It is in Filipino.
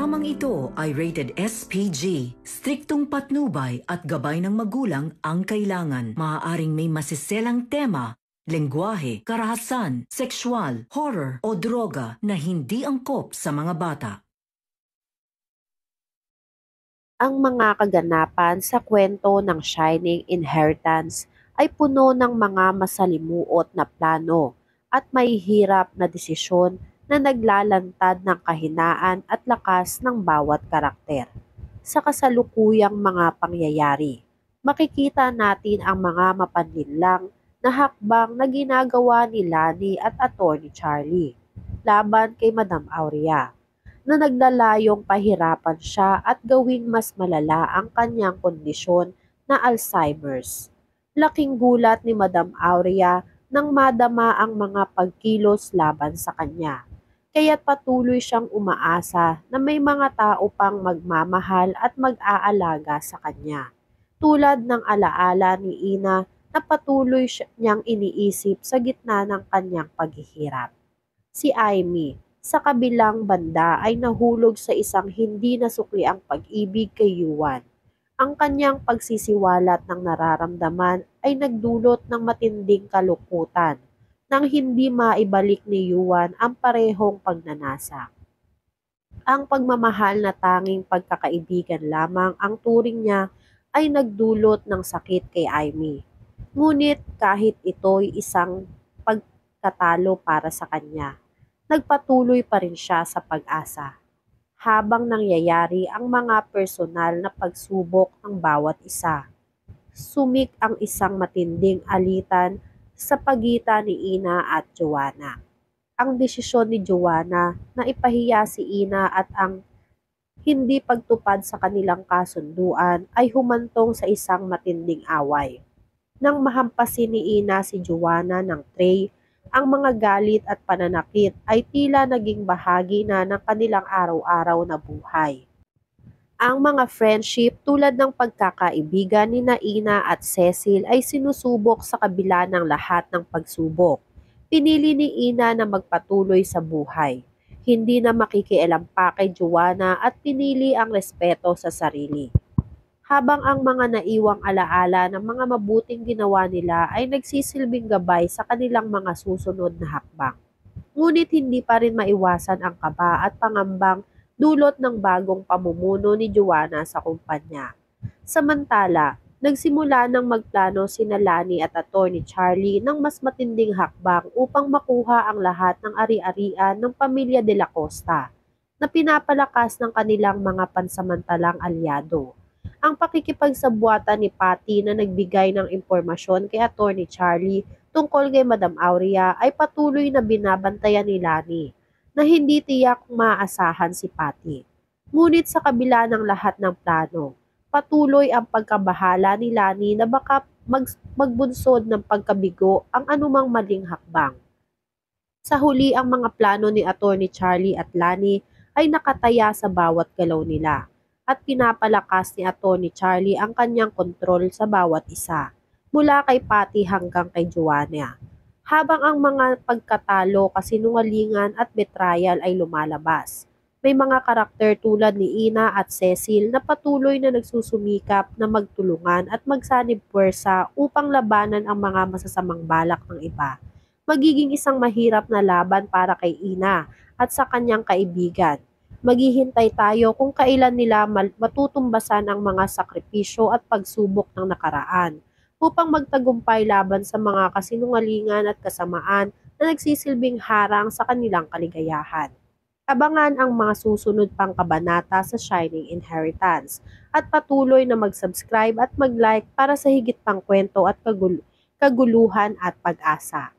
Dramang ito ay rated SPG. Striktong patnubay at gabay ng magulang ang kailangan. Maaaring may masiselang tema, lengguwahe, karahasan, sexual, horror o droga na hindi angkop sa mga bata. Ang mga kaganapan sa kwento ng Shining Inheritance ay puno ng mga masalimuot na plano at mahihirap na desisyon na naglalantad ng kahinaan at lakas ng bawat karakter. Sa kasalukuyang mga pangyayari, makikita natin ang mga mapanlinlang na hakbang na ginagawa ni Lani at Atty. Charlie laban kay Madam Aurea, na naglalayong pahirapan siya at gawing mas malala ang kanyang kondisyon na Alzheimer's. Laking gulat ni Madam Aurea nang madama ang mga pagkilos laban sa kanya. Kaya't patuloy siyang umaasa na may mga tao pang magmamahal at mag-aalaga sa kanya. Tulad ng alaala ni Ina na patuloy niyang iniisip sa gitna ng kanyang paghihirap. Si Amy, sa kabilang banda ay nahulog sa isang hindi nasukliang pag-ibig kay Yuan. Ang kanyang pagsisiwalat ng nararamdaman ay nagdulot ng matinding kalungkutan nang hindi maibalik ni Yuan ang parehong pagnanasa. Ang pagmamahal na tanging pagkakaibigan lamang ang turing niya ay nagdulot ng sakit kay Amy. Ngunit kahit ito'y isang pagkatalo para sa kanya, nagpatuloy pa rin siya sa pag-asa. Habang nangyayari ang mga personal na pagsubok ng bawat isa, sumik ang isang matinding alitan sa pagitan ni Ina at Joanna. Ang desisyon ni Joanna na ipahiya si Ina at ang hindi pagtupad sa kanilang kasunduan ay humantong sa isang matinding away. Nang mahampasin ni Ina si Joanna ng tray, ang mga galit at pananakit ay tila naging bahagi na ng kanilang araw-araw na buhay. Ang mga friendship tulad ng pagkakaibigan ni Ina at Cecil ay sinusubok sa kabila ng lahat ng pagsubok. Pinili ni Ina na magpatuloy sa buhay, hindi na makikialam pa kay Joanna at pinili ang respeto sa sarili. Habang ang mga naiwang alaala ng mga mabuting ginawa nila ay nagsisilbing gabay sa kanilang mga susunod na hakbang. Ngunit hindi pa rin maiwasan ang kaba at pangambang dulot ng bagong pamumuno ni Joanna sa kumpanya. Samantala, nagsimula ng magplano sina Lani at Atty. Charlie ng mas matinding hakbang upang makuha ang lahat ng ari-arian ng pamilya de la Costa na pinapalakas ng kanilang mga pansamantalang alyado. Ang pakikipagsabwatan ni Patty na nagbigay ng impormasyon kay Atty. Charlie tungkol kay Madam Aurea ay patuloy na binabantayan ni Lani na hindi tiyak kung maaasahan si Patty. Ngunit sa kabila ng lahat ng plano, patuloy ang pagkabahala ni Lani na baka magbunsod ng pagkabigo ang anumang maling hakbang. Sa huli, ang mga plano ni Atty. Charlie at Lani ay nakataya sa bawat galaw nila at pinapalakas ni Atty. Charlie ang kanyang kontrol sa bawat isa, mula kay Patty hanggang kay Joanna. Habang ang mga pagkatalo, kasinungalingan at betrayal ay lumalabas, may mga karakter tulad ni Ina at Cecil na patuloy na nagsusumikap na magtulungan at magsanib puwersa upang labanan ang mga masasamang balak ng iba. Magiging isang mahirap na laban para kay Ina at sa kanyang kaibigan. Maghihintay tayo kung kailan nila matutumbasan ang mga sakripisyo at pagsubok ng nakaraan upang magtagumpay laban sa mga kasinungalingan at kasamaan na nagsisilbing harang sa kanilang kaligayahan. Abangan ang mga susunod pang kabanata sa Shining Inheritance at patuloy na mag-subscribe at mag-like para sa higit pang kwento at kaguluhan at pag-asa.